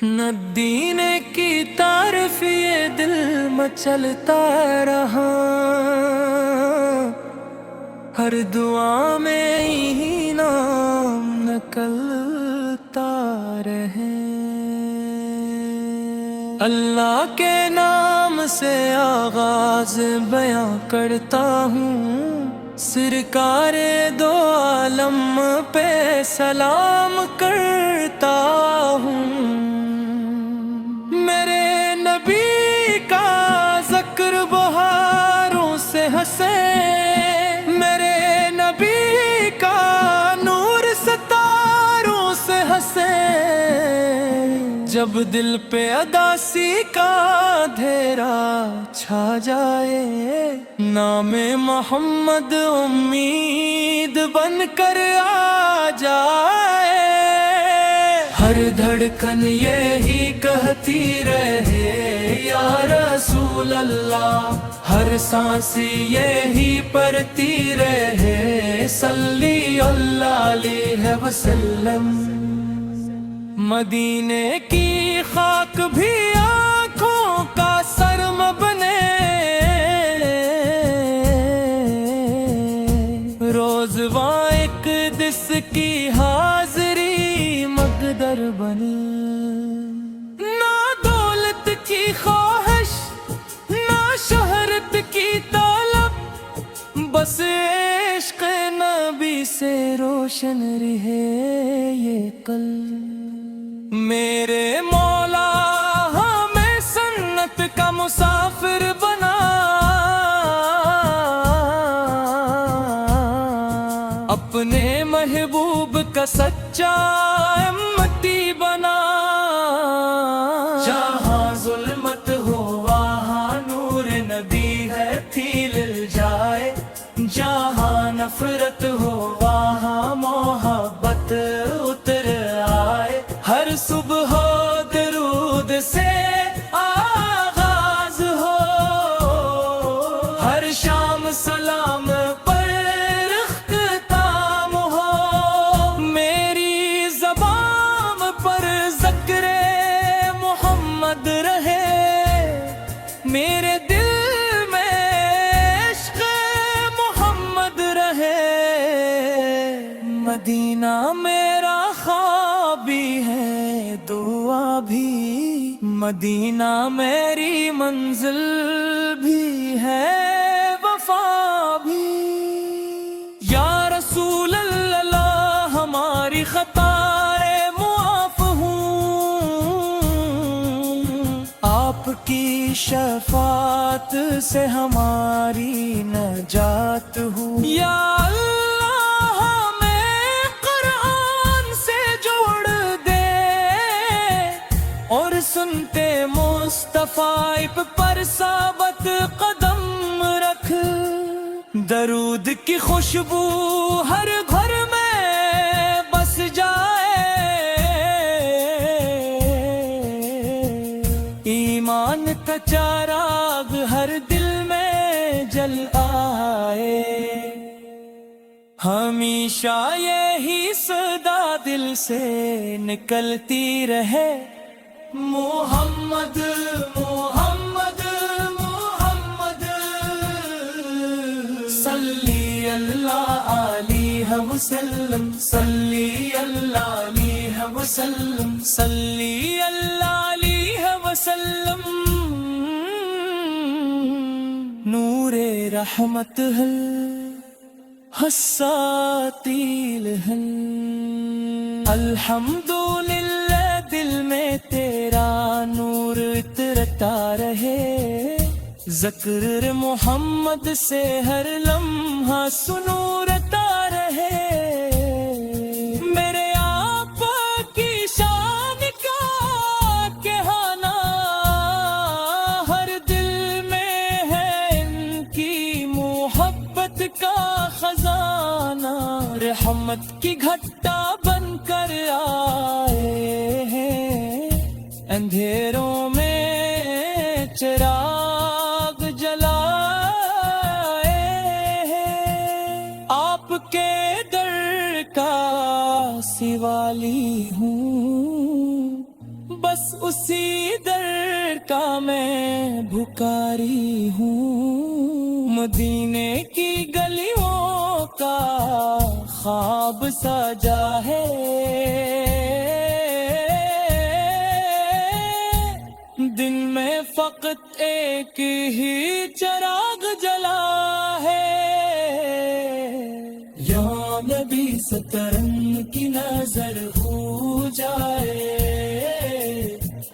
ندینے کی تعریف یہ دل مچلتا رہا، ہر دعا میں ہی نام نکلتا رہے۔ اللہ کے نام سے آغاز بیاں کرتا ہوں، سرکار دو عالم پہ سلام کرتا ہوں۔ میرے نبی کا ذکر بہاروں سے ہنسے، میرے نبی کا نور ستاروں سے ہنسے۔ جب دل پہ اداسی کا اندھیرا چھا جائے، نام محمد امید بن کر آ جائے۔ ہر دھڑکن یہی کہتی رہے یا رسول اللہ، ہر سانس یہی پڑھتی رہے صلی اللہ علیہ وسلم۔ مدینے کی خاک بھی آنکھوں کا سرم بنے، روز وہاں ایک دس کی حاضری مقدر بنے۔ نہ دولت کی خواہش، نہ شہرت کی طلب، بس عشق نبی سے روشن رہے یہ قلب۔ میرے مولا ہمیں سنت کا مسافر بنا، اپنے محبوب کا سچا امتی بنا۔ جہاں ظلمت ہو وہاں نور نبی ہے پھیل جائے، جہاں نفرت ہو وہاں محبت اتر آئے۔ ہر صبح درود سے آغاز ہو، ہر شام سلام پر اختتام ہو۔ میری زبان پر ذکر محمد رہے، میرے دل میں عشق محمد رہے۔ مدینہ میرا خواب بھی ہے، دعا بھی، مدینہ میری منزل بھی ہے، وفا بھی۔ یا رسول اللہ ہماری خطائیں معاف ہوں، آپ کی شفاعت سے ہماری نجات ہو۔ یا اللہ ہمیں قرآن سے جوڑ دے، اور سنتے مصطفیٰ پر ثابت قدم رکھ۔ درود کی خوشبو ہر گھر میں بس جائے، ایمان کا چراغ ہر دل میں جل آئے۔ ہمیشہ یہی صدا دل سے نکلتی رہے، محمد محمد محمد صلی اللہ علیہ وسلم، صلی اللہ علیہ وسلم، صلی اللہ علیہ وسلم۔ نور رحمت ہے حساتیل ہے، الحمدللہ دل میں تیرا نور اترتا رہے۔ ذکر محمد سے ہر لمحہ سنورتا رہے۔ میرے آپ کی شان کا کہانا ہر دل میں ہے، ان کی محبت کا خزانہ رحمت کی گھٹا بن کر آئے ہیں، اندھیروں میں چراغ جلائے ہیں۔ آپ کے در کا سوالی ہوں، بس اسی در کا میں بھکاری ہوں، مدینے کی گلیوں کا خواب سجا ہے، دن میں فقط ایک ہی چراغ جلا ہے، یا نبی سترن کی نظر ہو جائے،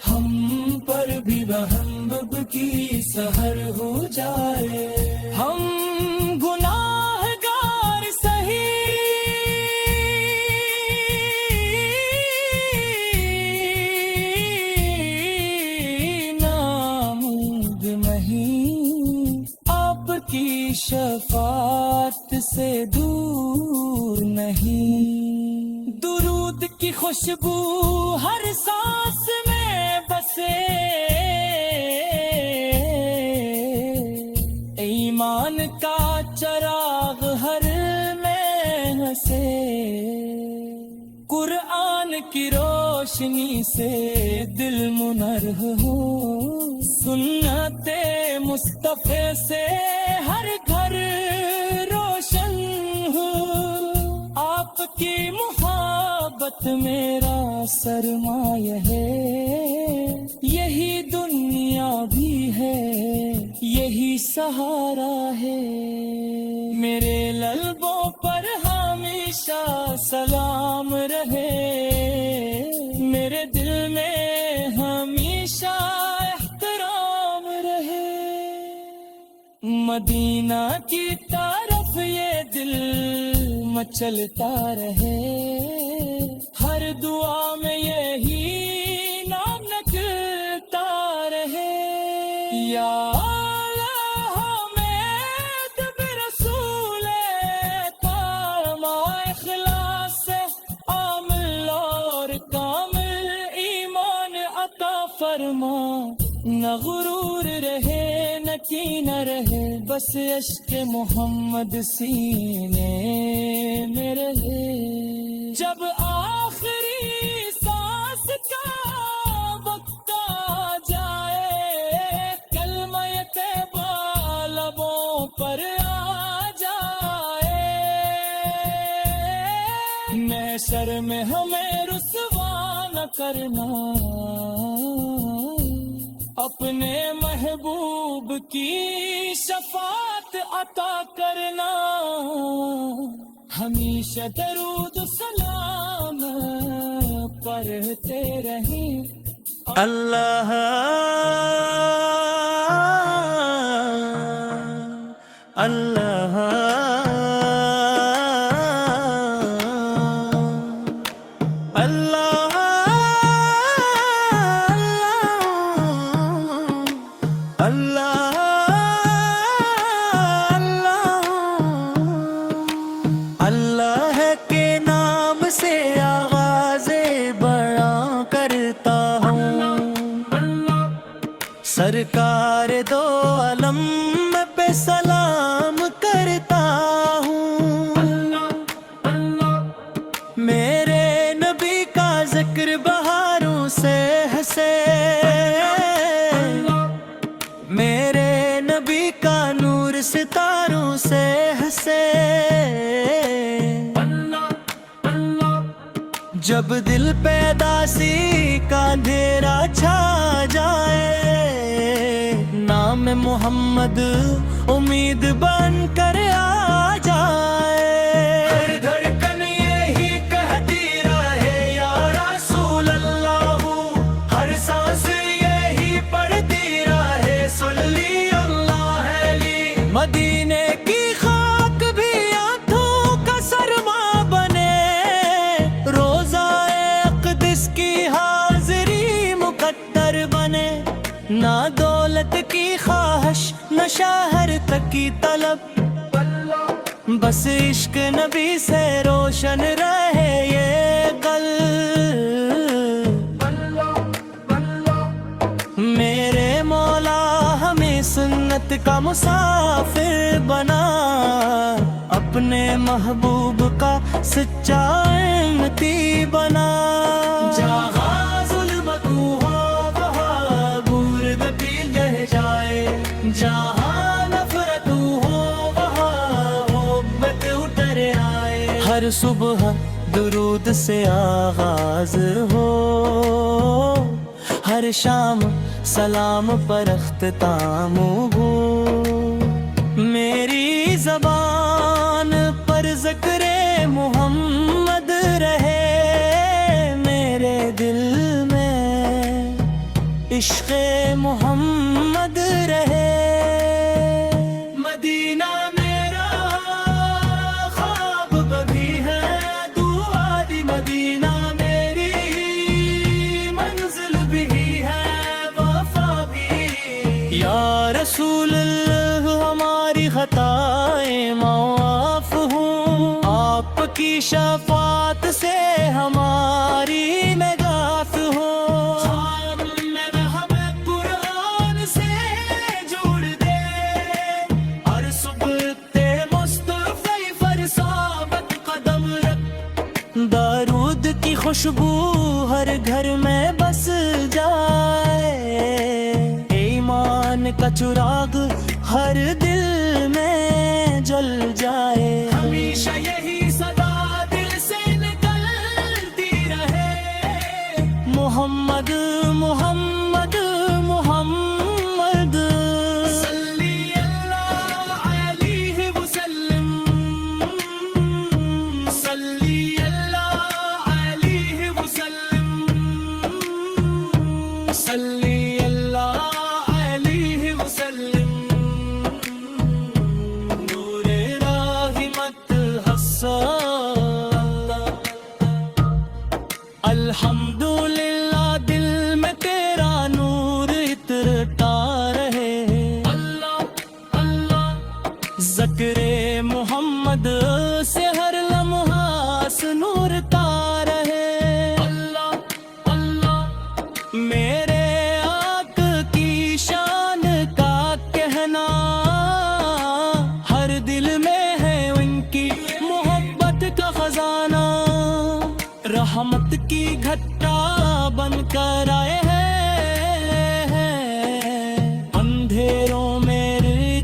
ہم پر بھی محبوب کی سحر ہو جائے، ہم گناہ گار سہی نامود نہیں، آپ کی شفاعت سے دور نہیں، درود کی خوشبو ہر سانس میں بسے، ایمان کا چراغ ہر میں ہنسے، قرآن کی روشنی سے دل منر ہو، سنت مصطفیٰ سے ہر گھر روشن ہو، آپ کی محبت میرا سرمایہ ہے، یہی دنیا بھی ہے، یہی سہارا ہے، میرے للبوں پر ہمیشہ سلام رہے، میرے دل میں ہمیشہ احترام رہے، مدینہ کی طرف یہ دل مچلتا رہے، ہر دعا میں یہی نام نکلتا رہے، یا اللہ حمید برسول پارما، اخلاص سے عامل اور کامل ایمان عطا فرما، نہ غرور رہے نہ کینہ رہے، بس عشق محمد سینے میں رہے، جب آخری سانس کا وقت آ جائے، کلمہ طیبہ لبوں پر آ جائے، محشر میں ہمیں رسوا نہ کرنا، اپنے محبوب کی شفاعت عطا کرنا، ہمیشہ درود سلام پڑھتے رہیں، اللہ اللہ اللہ اللہ اللہ کے نام سے آغاز بڑا کرتا ہوں، سرکار دو عالم پہ سلام کرتا ہوں، میرے نبی کا ذکر بہاروں سے ہنسے، میرے نبی کا نور ستاروں سے ہنسے، جب دل پہ اداسی کا اندھیرا چھا جائے، نام محمد امید بن کر آ جائے، ہر دھڑکن یہی کہتی رہے یا رسول اللہ، ہر سانس یہی پڑھتی رہے صلی اللہ علیہ، مدینے کی خاک بھی آنکھوں کا سرما بنے، روزہ اقدس کی حاضری مقدر بنے، نہ دولت کی خواہش نہ شہرت کی طلب، بس عشق نبی سے روشن رہے یہ قلب، میرے مولا ہمیں سنت کا مسافر بنا، اپنے محبوب کا سچا امتی بنا، جہاں ظلمت ہو ہر صبح درود سے آغاز ہو، ہر شام سلام پر اختتام ہو، میری زبان پر ذکر محمد رہے، میرے دل میں عشق محمد رہے۔ مدینہ میرا خواب بھی ہے، دعا دی مدینہ میری منزل بھی ہے، وفا بھی۔ یا رسول اللہ ہماری خطائیں معاف ہوں، آپ کی شفاعت سے ہماری نجات ہو۔ درود کی خوشبو ہر گھر میں بس جائے، ایمان کا چراغ ہر دل میں جل جائے، ہمیشہ یہی صدا دل سے نکلتی رہے، محمد محمد محمد صلی اللہ علیہ وسلم، صلی صلی اللہ علیہ وسلم، نور رحمت حسن، الحمدللہ دل میں تیرا نور اترتا رہے، اللہ اللہ ذکر محمد سے ہر لمحہ نورتا رہے، اللہ اللہ میرے رحمت کی گھٹا بن کر آئے ہیں، اندھیروں میں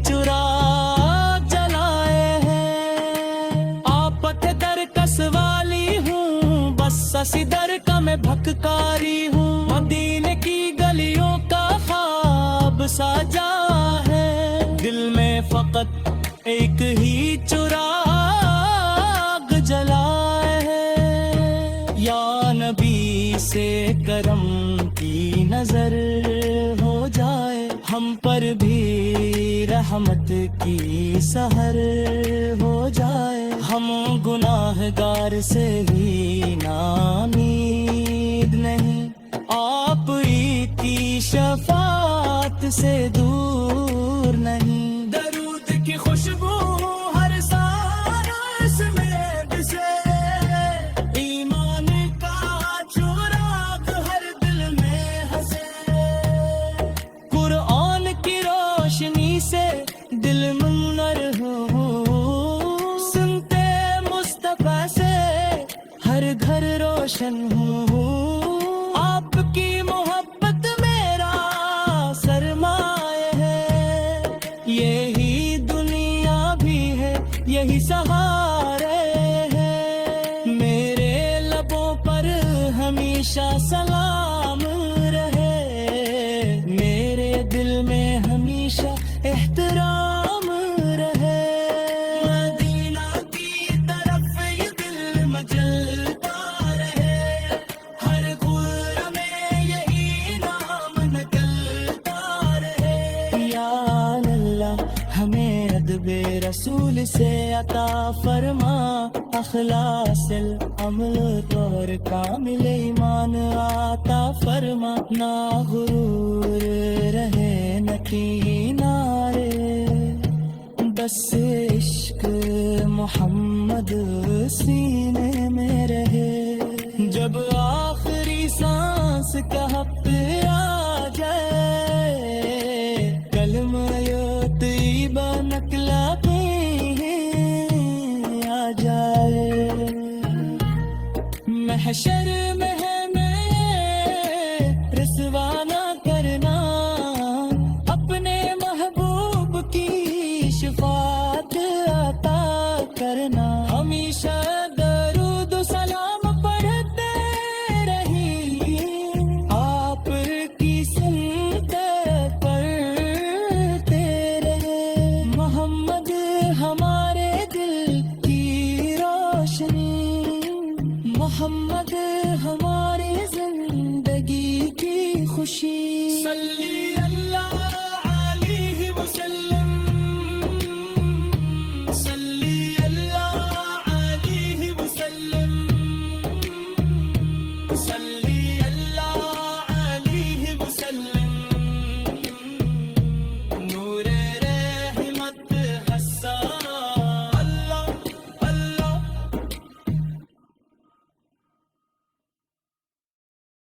چراغ جلائے ہیں، آپت در کس والی ہوں، بس اسی در کا میں بھکاری ہوں، مدینے کی گلیوں کا خواب سجا ہے، دل میں فقط ایک ہی چراغ جلائے ہے، یا نبی سے کرم کی نظر ہو جائے، ہم پر بھی رحمت کی سحر ہو جائے، ہم گناہگار سے ہی نامید نہیں، آپ ہی کی شفاعت سے دور نہیں، درود کی خوشبو ہر سانس میں بسے، دل منور ہو، سنتے مصطفیٰ سے ہر گھر روشن ہو، آپ کی محبت میرا سرمایہ ہے، یہی دنیا بھی ہے یہی سہارے ہے، میرے لبوں پر ہمیشہ سلام رہے، میرے دل میں ہمیشہ احترام رہے، مدینہ کی طرف یہ دل مچلتا رہے، ہر گور میں یہی نام نکلتا رہے، یا اللہ ہمیں ادب رسول سے عطا فرما، اخلاص العمل اور کامل ایمان عطا فرما، نہ غرور رہے نہ کینارے، بس عشق محمد سینے میں رہے، جب آخری سانس کا حق آ جائے، کلمہ طیبہ نکلا آ جائے، محشر میں رسوا نہ کرنا، اپنے محبوب کی شفاعت عطا کرنا، ہمیشہ خوشی.